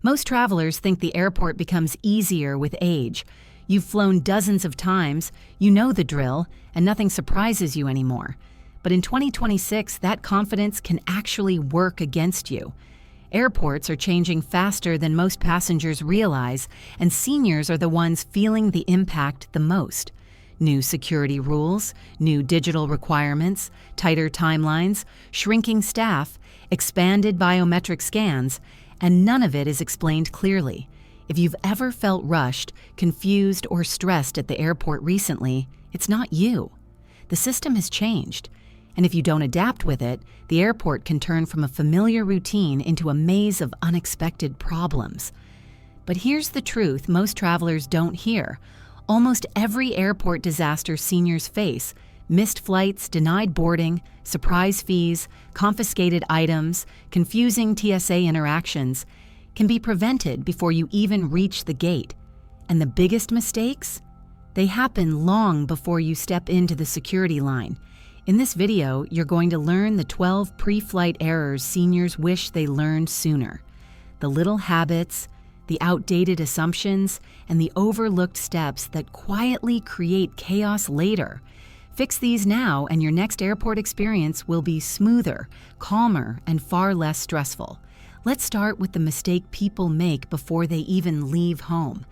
Most travelers think the airport becomes easier with age. You've flown dozens of times, you know the drill, and nothing surprises you anymore. But in 2026, that confidence can actually work against you. Airports are changing faster than most passengers realize, and seniors are the ones feeling the impact the most. New security rules, new digital requirements, tighter timelines, shrinking staff, expanded biometric scans, and none of it is explained clearly. If you've ever felt rushed, confused, or stressed at the airport recently, it's not you. The system has changed. And if you don't adapt with it, the airport can turn from a familiar routine into a maze of unexpected problems. But here's the truth most travelers don't hear. Almost every airport disaster seniors face, missed flights, denied boarding, surprise fees, confiscated items, confusing TSA interactions, can be prevented before you even reach the gate. And the biggest mistakes? They happen long before you step into the security line. In this video, you're going to learn the 12 pre-flight errors seniors wish they learned sooner. The little habits, the outdated assumptions, and the overlooked steps that quietly create chaos later. Fix these now and your next airport experience will be smoother, calmer, and far less stressful. Let's start with the mistake people make before they even leave home.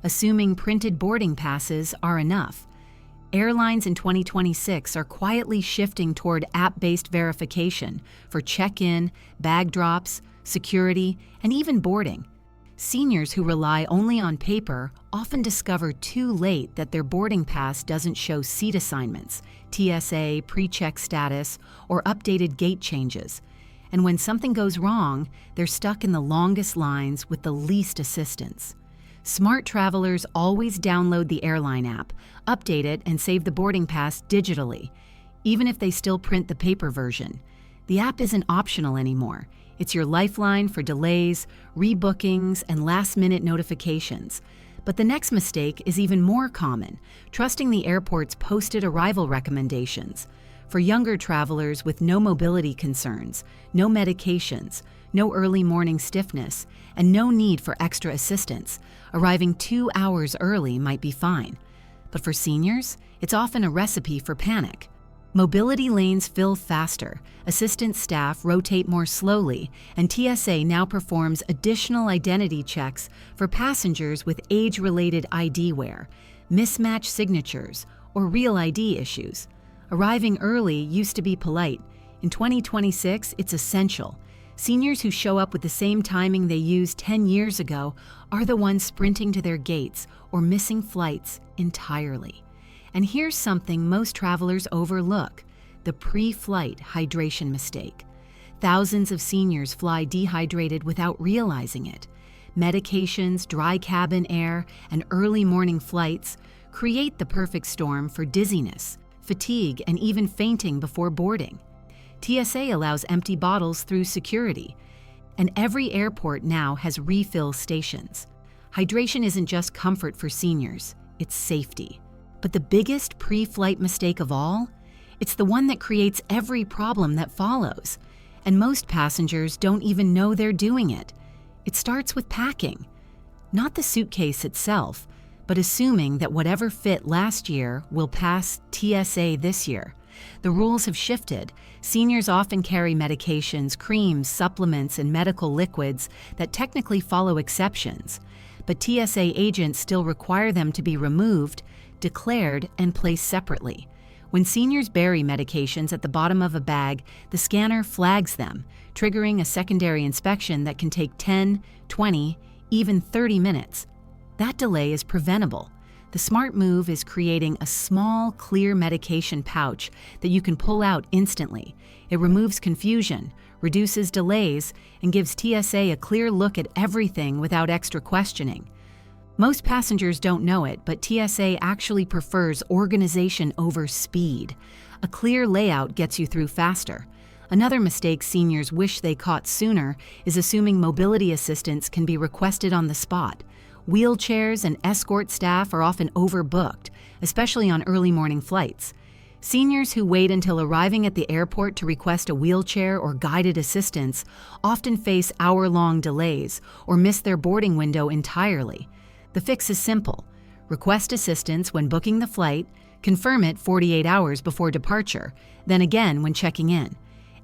Assuming printed boarding passes are enough. Airlines in 2026 are quietly shifting toward app-based verification for check-in, bag drops, security, and even boarding. Seniors who rely only on paper often discover too late that their boarding pass doesn't show seat assignments, TSA, pre-check status, or updated gate changes. And when something goes wrong, they're stuck in the longest lines with the least assistance. Smart travelers always download the airline app, update it, and save the boarding pass digitally, even if they still print the paper version. The app isn't optional anymore. It's your lifeline for delays, rebookings, and last-minute notifications. But the next mistake is even more common, trusting the airport's posted arrival recommendations. For younger travelers with no mobility concerns, no medications, no early morning stiffness, and no need for extra assistance, arriving 2 hours early might be fine. But for seniors, it's often a recipe for panic. Mobility lanes fill faster, assistant staff rotate more slowly, and TSA now performs additional identity checks for passengers with age-related ID wear, mismatched signatures, or real ID issues. Arriving early used to be polite. In 2026, it's essential. Seniors who show up with the same timing they used 10 years ago are the ones sprinting to their gates or missing flights entirely. And here's something most travelers overlook: the pre-flight hydration mistake. Thousands of seniors fly dehydrated without realizing it. Medications, dry cabin air, and early morning flights create the perfect storm for dizziness, fatigue, and even fainting before boarding. TSA allows empty bottles through security, and every airport now has refill stations. Hydration isn't just comfort for seniors, it's safety. But the biggest pre-flight mistake of all? It's the one that creates every problem that follows. And most passengers don't even know they're doing it. It starts with packing. Not the suitcase itself, but assuming that whatever fit last year will pass TSA this year. The rules have shifted. Seniors often carry medications, creams, supplements, and medical liquids that technically follow exceptions. But TSA agents still require them to be removed, declared, and placed separately. When seniors bury medications at the bottom of a bag, the scanner flags them, triggering a secondary inspection that can take 10, 20, even 30 minutes. That delay is preventable. The smart move is creating a small, clear medication pouch that you can pull out instantly. It removes confusion, reduces delays, and gives TSA a clear look at everything without extra questioning. Most passengers don't know it, but TSA actually prefers organization over speed. A clear layout gets you through faster. Another mistake seniors wish they caught sooner is assuming mobility assistance can be requested on the spot. Wheelchairs and escort staff are often overbooked, especially on early morning flights. Seniors who wait until arriving at the airport to request a wheelchair or guided assistance often face hour-long delays or miss their boarding window entirely. The fix is simple. Request assistance when booking the flight, confirm it 48 hours before departure, then again when checking in.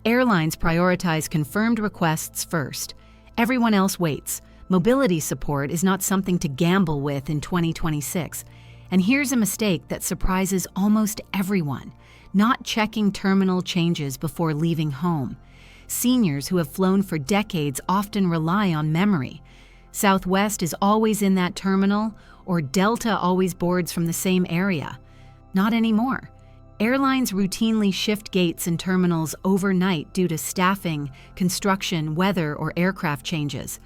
Airlines prioritize confirmed requests first. Everyone else waits. Mobility support is not something to gamble with in 2026. And here's a mistake that surprises almost everyone: not checking terminal changes before leaving home. Seniors who have flown for decades often rely on memory. Southwest is always in that terminal, or Delta always boards from the same area. Not anymore. Airlines routinely shift gates and terminals overnight due to staffing, construction, weather, or aircraft changes.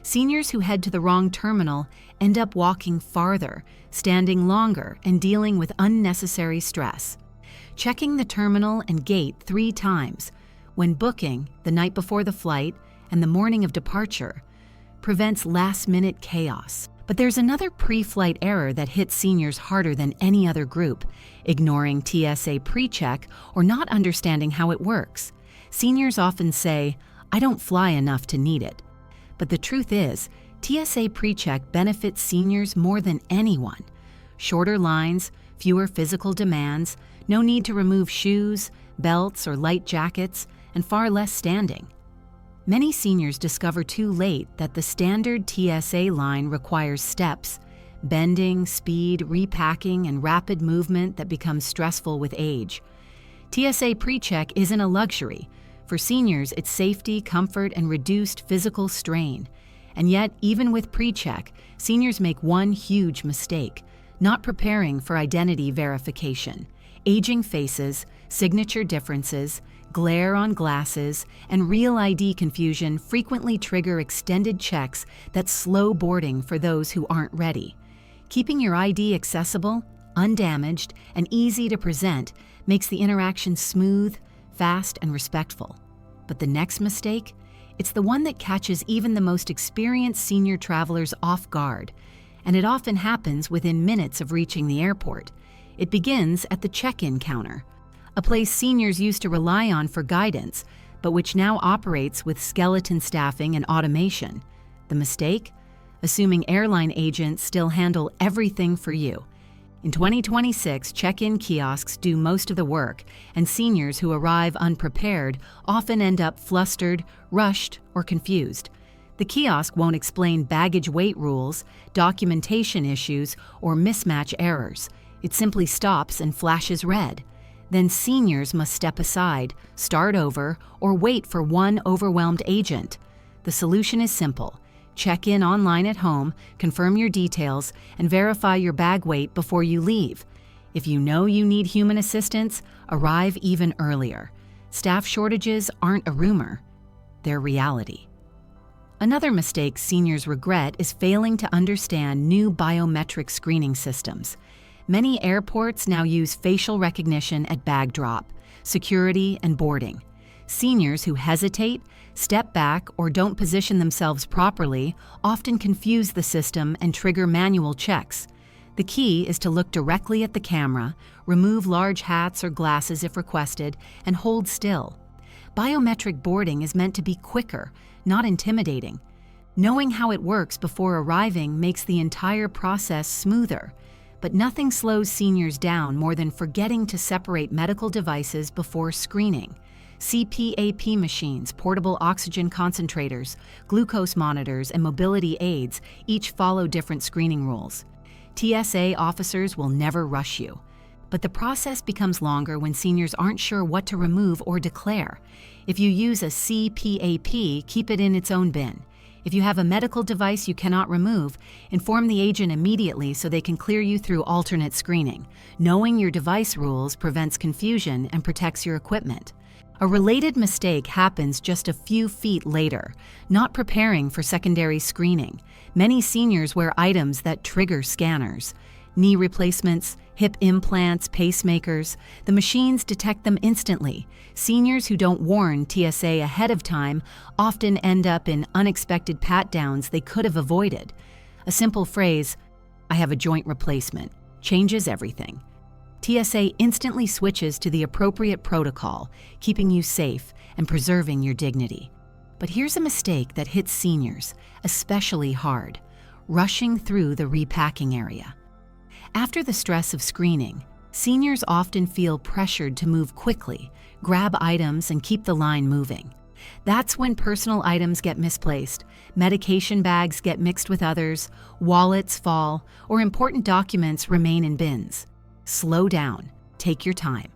Seniors who head to the wrong terminal end up walking farther, standing longer, and dealing with unnecessary stress. Checking the terminal and gate 3 times, when booking, the night before the flight, and the morning of departure, prevents last-minute chaos. But there's another pre-flight error that hits seniors harder than any other group: ignoring TSA pre-check or not understanding how it works. Seniors often say, "I don't fly enough to need it." But the truth is, TSA PreCheck benefits seniors more than anyone. Shorter lines, fewer physical demands, no need to remove shoes, belts, or light jackets, and far less standing. Many seniors discover too late that the standard TSA line requires steps, bending, speed, repacking, and rapid movement that becomes stressful with age. TSA PreCheck isn't a luxury. For seniors, it's safety, comfort, and reduced physical strain. And yet, even with PreCheck, seniors make one huge mistake: not preparing for identity verification. Aging faces, signature differences, glare on glasses, and real ID confusion frequently trigger extended checks that slow boarding for those who aren't ready. Keeping your ID accessible, undamaged, and easy to present makes the interaction smooth, fast, and respectful. But the next mistake? It's the one that catches even the most experienced senior travelers off guard, and it often happens within minutes of reaching the airport. It begins at the check-in counter, a place seniors used to rely on for guidance, but which now operates with skeleton staffing and automation. The mistake? Assuming airline agents still handle everything for you. In 2026, check-in kiosks do most of the work, and seniors who arrive unprepared often end up flustered, rushed, or confused. The kiosk won't explain baggage weight rules, documentation issues, or mismatch errors. It simply stops and flashes red. Then seniors must step aside, start over, or wait for one overwhelmed agent. The solution is simple. Check in online at home, confirm your details, and verify your bag weight before you leave. If you know you need human assistance, arrive even earlier. Staff shortages aren't a rumor, they're reality. Another mistake seniors regret is failing to understand new biometric screening systems. Many airports now use facial recognition at bag drop, security, and boarding. Seniors who hesitate, step back, or don't position themselves properly often confuse the system and trigger manual checks. The key is to look directly at the camera, remove large hats or glasses if requested, and hold still. Biometric boarding is meant to be quicker, not intimidating. Knowing how it works before arriving makes the entire process smoother. But nothing slows seniors down more than forgetting to separate medical devices before screening. CPAP machines, portable oxygen concentrators, glucose monitors, and mobility aids each follow different screening rules. TSA officers will never rush you. But the process becomes longer when seniors aren't sure what to remove or declare. If you use a CPAP, keep it in its own bin. If you have a medical device you cannot remove, inform the agent immediately so they can clear you through alternate screening. Knowing your device rules prevents confusion and protects your equipment. A related mistake happens just a few feet later, not preparing for secondary screening. Many seniors wear items that trigger scanners. Knee replacements, hip implants, pacemakers. The machines detect them instantly. Seniors who don't warn TSA ahead of time often end up in unexpected pat-downs they could have avoided. A simple phrase, "I have a joint replacement," changes everything. TSA instantly switches to the appropriate protocol, keeping you safe and preserving your dignity. But here's a mistake that hits seniors especially hard: rushing through the repacking area. After the stress of screening, seniors often feel pressured to move quickly, grab items, and keep the line moving. That's when personal items get misplaced, medication bags get mixed with others, wallets fall, or important documents remain in bins. Slow down. Take your time.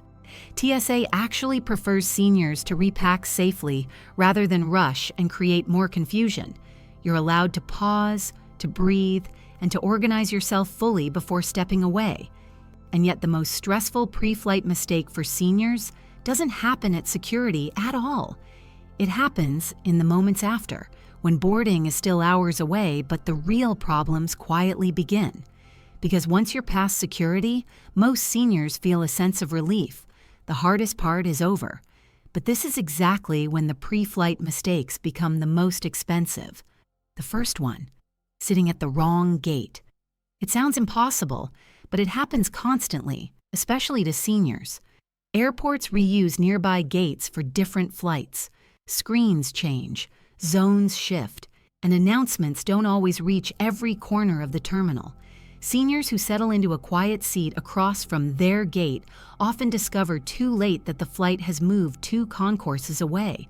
TSA actually prefers seniors to repack safely rather than rush and create more confusion. You're allowed to pause, to breathe, and to organize yourself fully before stepping away. And yet the most stressful pre-flight mistake for seniors doesn't happen at security at all. It happens in the moments after, when boarding is still hours away, but the real problems quietly begin. Because once you're past security, most seniors feel a sense of relief. The hardest part is over. But this is exactly when the pre-flight mistakes become the most expensive. The first one, sitting at the wrong gate. It sounds impossible, but it happens constantly, especially to seniors. Airports reuse nearby gates for different flights. Screens change, zones shift, and announcements don't always reach every corner of the terminal. Seniors who settle into a quiet seat across from their gate often discover too late that the flight has moved 2 concourses away.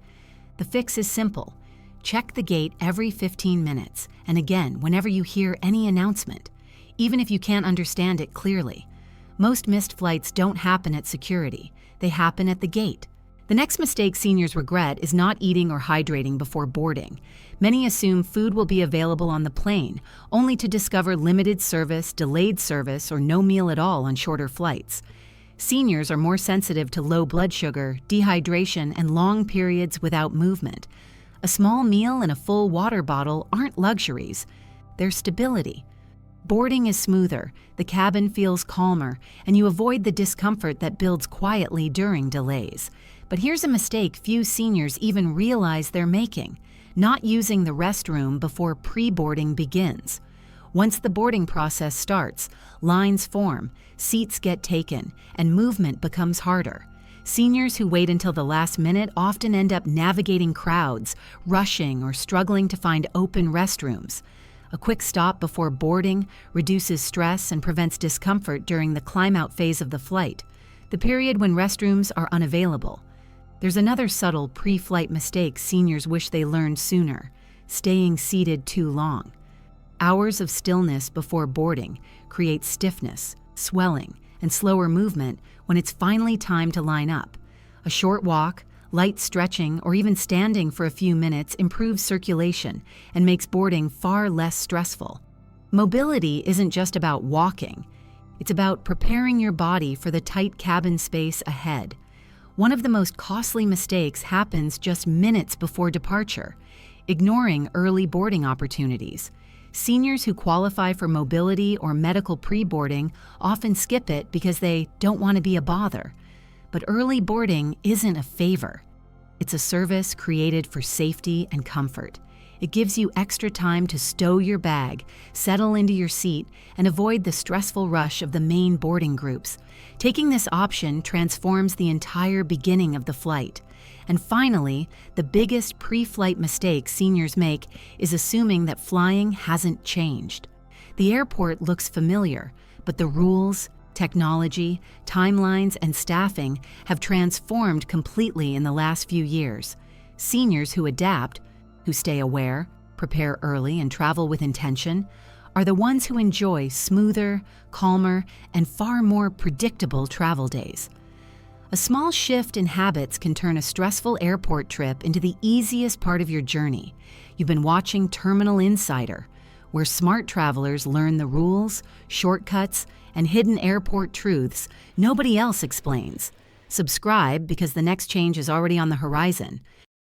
The fix is simple. Check the gate every 15 minutes, and again whenever you hear any announcement, even if you can't understand it clearly. Most missed flights don't happen at security. They happen at the gate. The next mistake seniors regret is not eating or hydrating before boarding. Many assume food will be available on the plane, only to discover limited service, delayed service, or no meal at all on shorter flights. Seniors are more sensitive to low blood sugar, dehydration, and long periods without movement. A small meal and a full water bottle aren't luxuries. They're stability. Boarding is smoother, the cabin feels calmer, and you avoid the discomfort that builds quietly during delays. But here's a mistake few seniors even realize they're making: not using the restroom before pre-boarding begins. Once the boarding process starts, lines form, seats get taken, and movement becomes harder. Seniors who wait until the last minute often end up navigating crowds, rushing, or struggling to find open restrooms. A quick stop before boarding reduces stress and prevents discomfort during the climb-out phase of the flight, the period when restrooms are unavailable. There's another subtle pre-flight mistake seniors wish they learned sooner: staying seated too long. Hours of stillness before boarding create stiffness, swelling, and slower movement when it's finally time to line up. A short walk, light stretching, or even standing for a few minutes improves circulation and makes boarding far less stressful. Mobility isn't just about walking. It's about preparing your body for the tight cabin space ahead. One of the most costly mistakes happens just minutes before departure: ignoring early boarding opportunities. Seniors who qualify for mobility or medical pre-boarding often skip it because they don't want to be a bother. But early boarding isn't a favor. It's a service created for safety and comfort. It gives you extra time to stow your bag, settle into your seat, and avoid the stressful rush of the main boarding groups. Taking this option transforms the entire beginning of the flight. And finally, the biggest pre-flight mistake seniors make is assuming that flying hasn't changed. The airport looks familiar, but the rules, technology, timelines, and staffing have transformed completely in the last few years. Seniors who adapt, who stay aware, prepare early, and travel with intention, are the ones who enjoy smoother, calmer, and far more predictable travel days. A small shift in habits can turn a stressful airport trip into the easiest part of your journey. You've been watching Terminal Insider, where smart travelers learn the rules, shortcuts, and hidden airport truths nobody else explains. Subscribe because the next change is already on the horizon.